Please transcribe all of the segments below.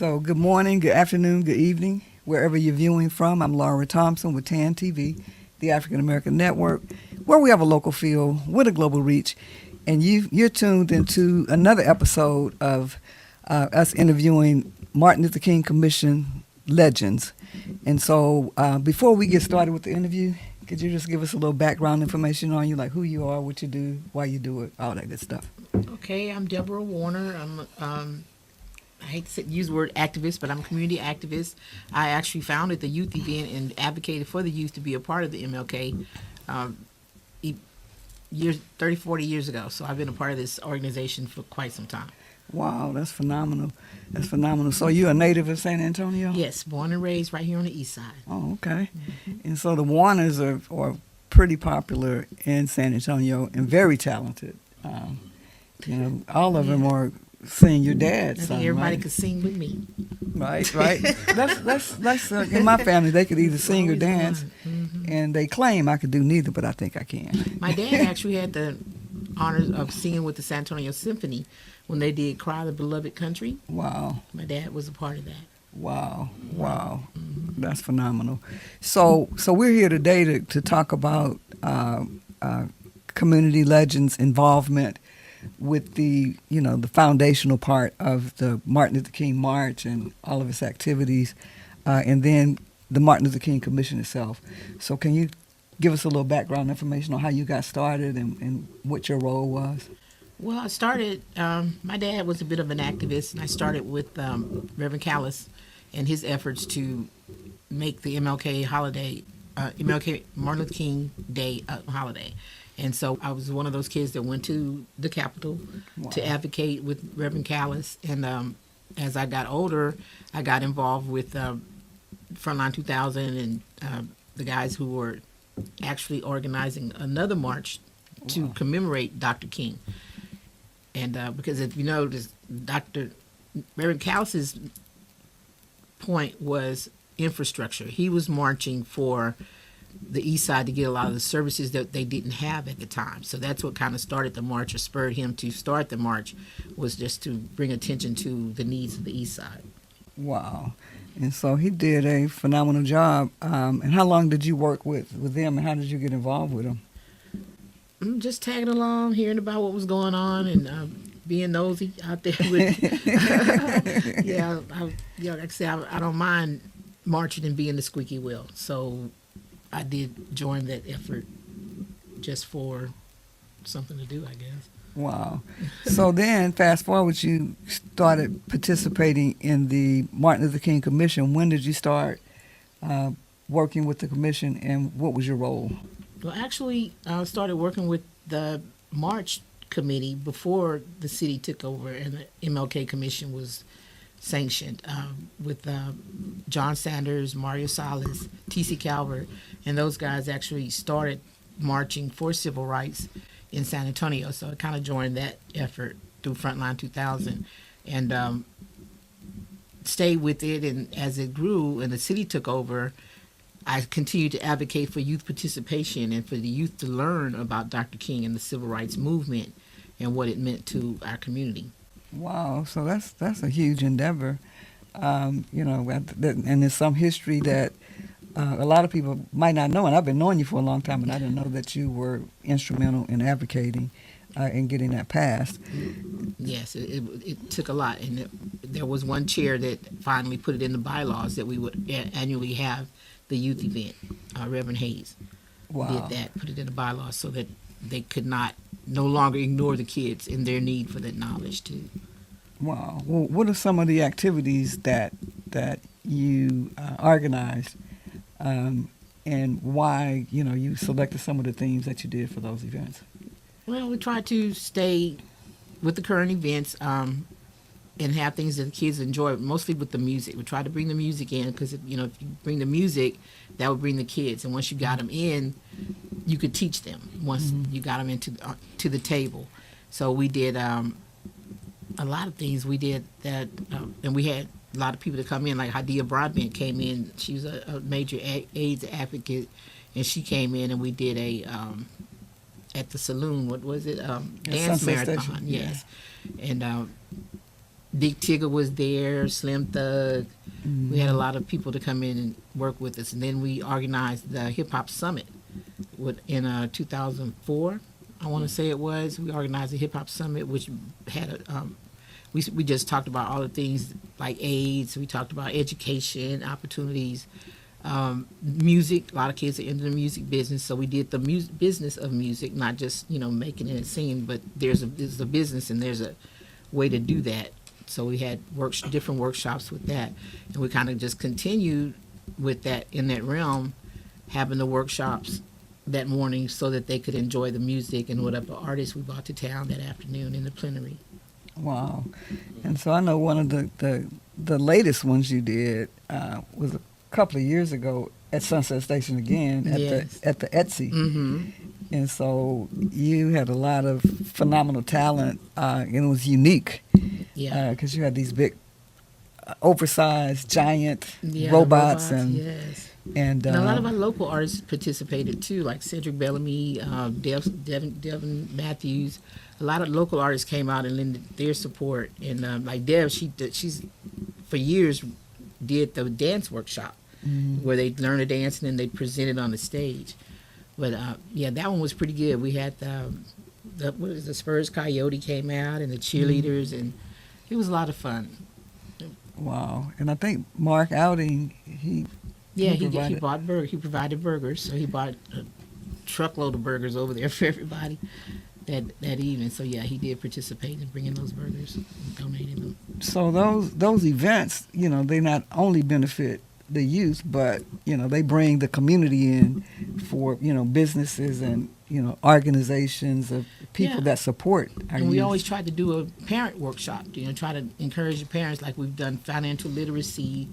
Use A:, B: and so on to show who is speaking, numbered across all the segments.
A: So good morning, good afternoon, good evening, wherever you're viewing from. I'm Laura Thompson with TAN TV, the African American Network, where we have a local feel with a global reach. And you're tuned into another episode of us interviewing Martin Luther King Commission legends. And so before we get started with the interview, could you just give us a little background information on you, like who you are, what you do, why you do it, all that good stuff?
B: Okay, I'm Deborah Warner. I hate to use the word activist, but I'm a community activist. I actually founded the youth event and advocated for the youth to be a part of the MLK 30, 40 years ago. So I've been a part of this organization for quite some time.
A: Wow, that's phenomenal. That's phenomenal. So you're a native of San Antonio?
B: Yes, born and raised right here on the east side.
A: Oh, okay. Mm-hmm. And so the Warners are pretty popular in San Antonio and very talented. All of them are sing your dad's song.
B: Everybody
A: right?
B: could sing with me.
A: Right. That's in my family, they could either sing or dance, and they claim I could do neither, but I think I can.
B: My dad actually had the honors of singing with the San Antonio Symphony when they did Cry the Beloved Country.
A: Wow.
B: My dad was a part of that.
A: Wow. That's phenomenal. So we're here today to talk about community legends involvement with the foundational part of the Martin Luther King March and all of its activities, and then the Martin Luther King Commission itself. So can you give us a little background information on how you got started and what your role was?
B: Well, I started, my dad was a bit of an activist, and I started with Reverend Callies and his efforts to make the MLK holiday, MLK Martin Luther King Day holiday. And so I was one of those kids that went to the Capitol to advocate with Reverend Callies. And as I got older, I got involved with Frontline 2000 and the guys who were actually organizing another march to commemorate Dr. King. And because if you know, Reverend Callies' point was infrastructure. He was marching for the east side to get a lot of the services that they didn't have at the time. So that's what kind of started the march, or spurred him to start the march, was just to bring attention to the needs of the east side.
A: Wow. And so he did a phenomenal job. And how long did you work with them, and how did you get involved with them?
B: Just tagging along, hearing about what was going on, and being nosy out there with like I said, I don't mind marching and being the squeaky wheel. So I did join that effort just for something to do, I guess.
A: Wow. So then, fast forward, you started participating in the Martin Luther King Commission. When did you start working with the commission, and what was your role?
B: Well, actually, I started working with the March Committee before the city took over and the MLK Commission was sanctioned, with John Sanders, Mario Salas, T.C. Calvert, and those guys actually started marching for civil rights in San Antonio. So I kind of joined that effort through Frontline 2000 and stayed with it. And as it grew and the city took over, I continued to advocate for youth participation and for the youth to learn about Dr. King and the civil rights movement and what it meant to our community.
A: Wow, so that's a huge endeavor, and there's some history that a lot of people might not know, and I've been knowing you for a long time, and I didn't know that you were instrumental in advocating and getting that passed.
B: Yes, it took a lot, and there was one chair that finally put it in the bylaws that we would annually have the youth event. Reverend Hayes did that, put it in the bylaws so that they could no longer ignore the kids in their need for that knowledge too.
A: Wow. Well, what are some of the activities that you organized, and why you selected some of the themes that you did for those events?
B: Well, we tried to stay with the current events and have things that the kids enjoy, mostly with the music. We tried to bring the music in because if you bring the music, that would bring the kids, and once you got them in, you could teach them once you got them into to the table. So we did a lot of things. We did that, and we had a lot of people to come in, like Hadia Broadbent came in. She was a major AIDS advocate, and she came in, and we did a at the saloon. What was it? Dance marathon. Yes, and Big Tigger was there, Slim Thug. We had a lot of people to come in and work with us, and then we organized the Hip Hop Summit in 2004. I want to say it was. We organized the Hip Hop Summit, which had we just talked about all the things like AIDS. We talked about education opportunities, music. A lot of kids are into the music business, so we did the business of music, not just making it and singing, but there's a business and there's a way to do that. So we had different workshops with that, and we kind of just continued with that in that realm, having the workshops that morning so that they could enjoy the music and whatever artists we brought to town that afternoon in the plenary.
A: Wow. And so I know one of the latest ones you did was a couple of years ago at Sunset Station again at the Etsy.
B: Mm-hmm.
A: And so you had a lot of phenomenal talent, and it was unique.
B: Yeah.
A: Because you had these big, oversized, giant
B: Yeah,
A: robots,
B: yes.
A: and
B: And a lot of our local artists participated too, like Cedric Bellamy, Devin Matthews. A lot of local artists came out and lended their support. And like Dev, she's for years did the dance workshop where they learn to dance and then they present it on the stage. But yeah, that one was pretty good. We had the Spurs Coyote came out and the cheerleaders, and it was a lot of fun.
A: Wow. And I think Mark Outing, he
B: provided burgers, so he bought a truckload of burgers over there for everybody that evening. So yeah, he did participate in bringing those burgers and donating them.
A: So those events, they not only benefit the youth, but they bring the community in for businesses and organizations of people that support our
B: And we
A: youth.
B: always tried to do a parent workshop, try to encourage the parents, like we've done financial literacy,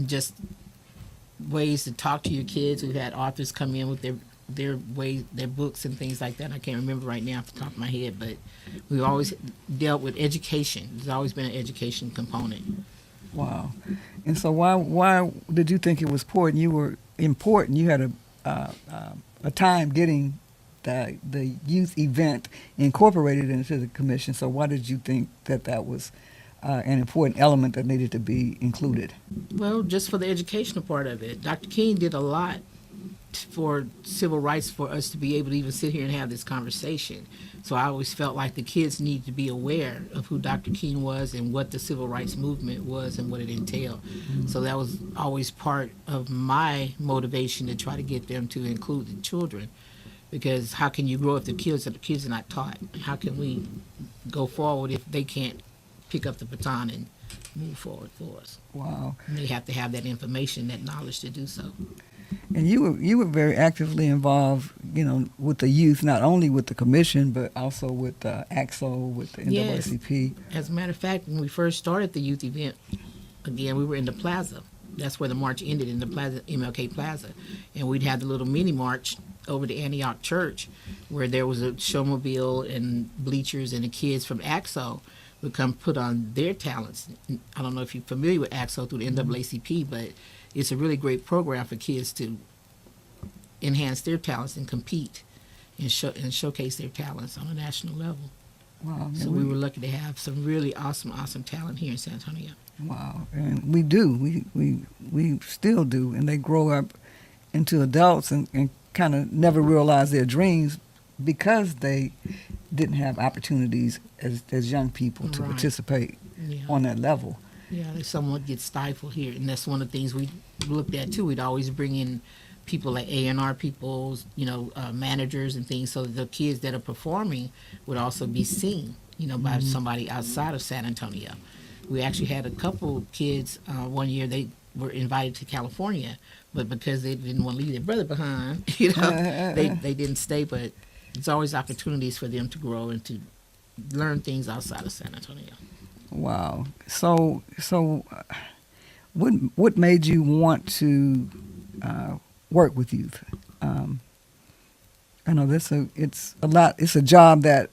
B: just ways to talk to your kids. We've had authors come in with their books and things like that. I can't remember right now off the top of my head, but we've always dealt with education. There's always been an education component.
A: Wow. And so why did you think it was important? You had a time getting the youth event incorporated into the commission. So why did you think that was an important element that needed to be included?
B: Well, just for the educational part of it. Dr. King did a lot for civil rights for us to be able to even sit here and have this conversation. So I always felt like the kids need to be aware of who Dr. King was and what the civil rights movement was and what it entailed. So that was always part of my motivation to try to get them to include the children, because how can you grow if the kids are not taught? How can we go forward if they can't pick up the baton and move forward for us?
A: Wow.
B: And they have to have that information, that knowledge to do so.
A: And you were very actively involved, with the youth, not only with the commission, but also with AXO, with the NAACP.
B: As a matter of fact, when we first started the youth event, again, we were in the plaza. That's where the march ended, in the plaza, MLK Plaza. And we'd have the little mini march over to Antioch Church, where there was a showmobile and bleachers, and the kids from AXO would come put on their talents. I don't know if you're familiar with AXO through the NAACP, but it's a really great program for kids to enhance their talents and compete and showcase their talents on a national level.
A: Wow.
B: So we were lucky to have some really awesome talent here in San Antonio.
A: Wow. And we do. We still do. And they grow up into adults and kind of never realize their dreams because they didn't have opportunities as young people to participate on that level.
B: Yeah, they somewhat get stifled here, and that's one of the things we looked at too. We'd always bring in people like A&R people, managers and things, so that the kids that are performing would also be seen, by somebody outside of San Antonio. We actually had a couple kids one year. They were invited to California, but because they didn't want to leave their brother behind, they didn't stay. But there's always opportunities for them to grow and to learn things outside of San Antonio.
A: Wow. So, what made you want to work with youth? I know it's a job that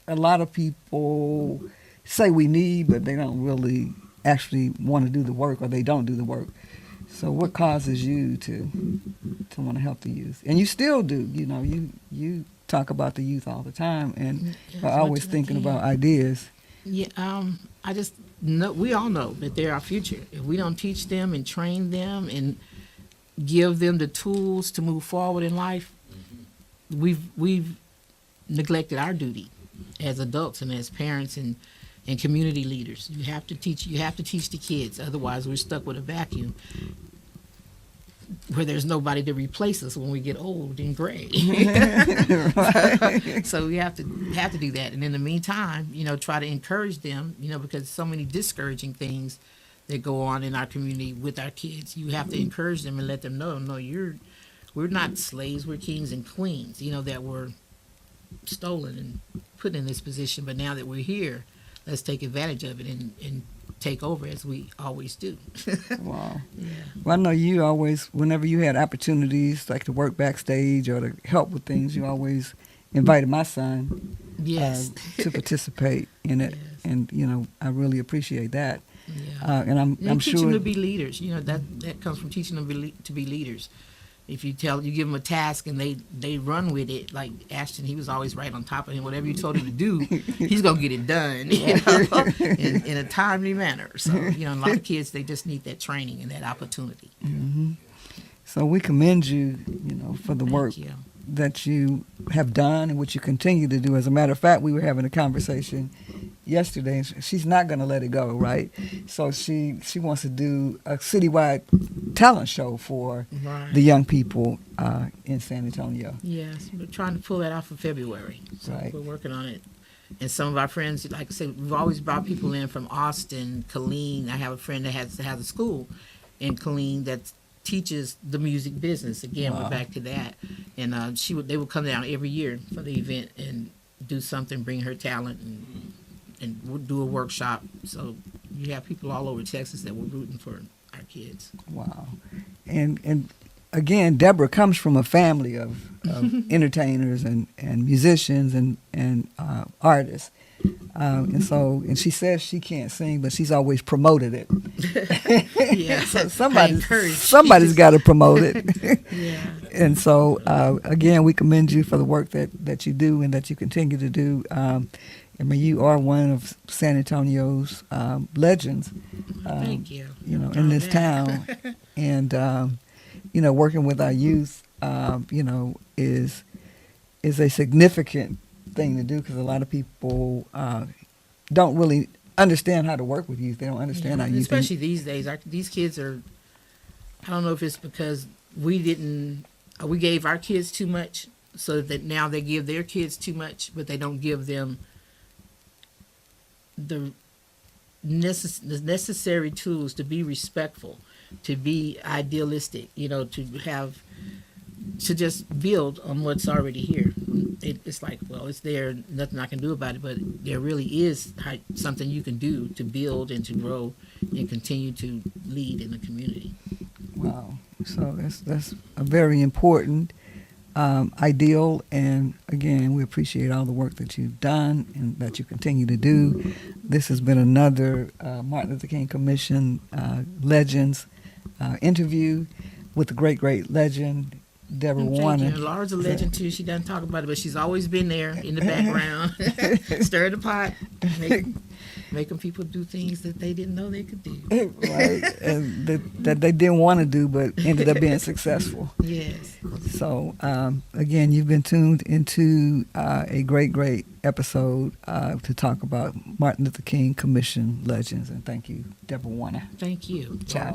A: a lot of people say we need, but they don't really actually want to do the work, or they don't do the work. So, what causes you to want to help the youth? And you still do. You talk about the youth all the time, and are always thinking about ideas.
B: Yeah, I just know, we all know that they're our future. If we don't teach them and train them and give them the tools to move forward in life, we've neglected our duty as adults and as parents and community leaders. You have to teach the kids, otherwise we're stuck with a vacuum where there's nobody to replace us when we get old and gray. So we have to do that, and in the meantime, try to encourage them, because so many discouraging things that go on in our community with our kids. You have to encourage them and let them know, no, we're not slaves, we're kings and queens, that were stolen and put in this position, but now that we're here, let's take advantage of it and take over as we always do.
A: Wow.
B: Yeah.
A: Well, I know you always, whenever you had opportunities like to work backstage or to help with things, you always invited my son
B: Yes.
A: to participate in it.
B: Yes.
A: And, I really appreciate that.
B: Yeah.
A: And I'm
B: teach them
A: sure.
B: to be leaders. That comes from teaching them to be leaders. If you give them a task and they run with it, like Ashton, he was always right on top of him. Whatever you told him to do, he's gonna get it done, in a timely manner. So a lot of kids, they just need that training and that opportunity.
A: Mm-hmm. So we commend you, for the work
B: Thank you.
A: that you have done and what you continue to do. As a matter of fact, we were having a conversation yesterday, and she's not going to let it go, right? So she wants to do a citywide talent show for
B: Right.
A: the young people in San Antonio.
B: Yes, we're trying to pull that off for February. So
A: Right.
B: we're working on it. And some of our friends, like I said, we've always brought people in from Austin, Callies. I have a friend that has a school in Callies that teaches the music business. Again,
A: Wow.
B: we're back to that. And they would come down every year for the event and do something, bring her talent, and we'll do a workshop. So you have people all over Texas that were rooting for our kids.
A: Wow. And again, Deborah comes from a family of entertainers and musicians and artists. And she says she can't sing, but she's always promoted it.
B: Yeah,
A: So
B: I encourage.
A: somebody's got to promote it.
B: Yeah.
A: And so, again, we commend you for the work that you do and that you continue to do. You are one of San Antonio's legends.
B: Thank you.
A: In this town. And, working with our youth, is a significant thing to do, because a lot of people don't really understand how to work with youth. They don't understand how youth.
B: Especially these days. These kids are, I don't know if it's because we gave our kids too much, so that now they give their kids too much, but they don't give them the necessary tools to be respectful, to be idealistic, to just build on what's already here. It's like, well, it's there, nothing I can do about it, but there really is something you can do to build and to grow and continue to lead in the community.
A: Wow. So that's a very important ideal, and again, we appreciate all the work that you've done and that you continue to do. This has been another Martin Luther King Commission Legends interview with the great legend, Deborah Warner.
B: Thank you. Laura's a legend too. She doesn't talk about it, but she's always been there in the background, stirring the pot, making people do things that they didn't know they could do.
A: Right, and that they didn't want to do, but ended up being successful.
B: Yes.
A: So, again, you've been tuned into a great episode to talk about Martin Luther King Commission Legends. And thank you, Deborah Warner.
B: Thank you.
A: Ciao.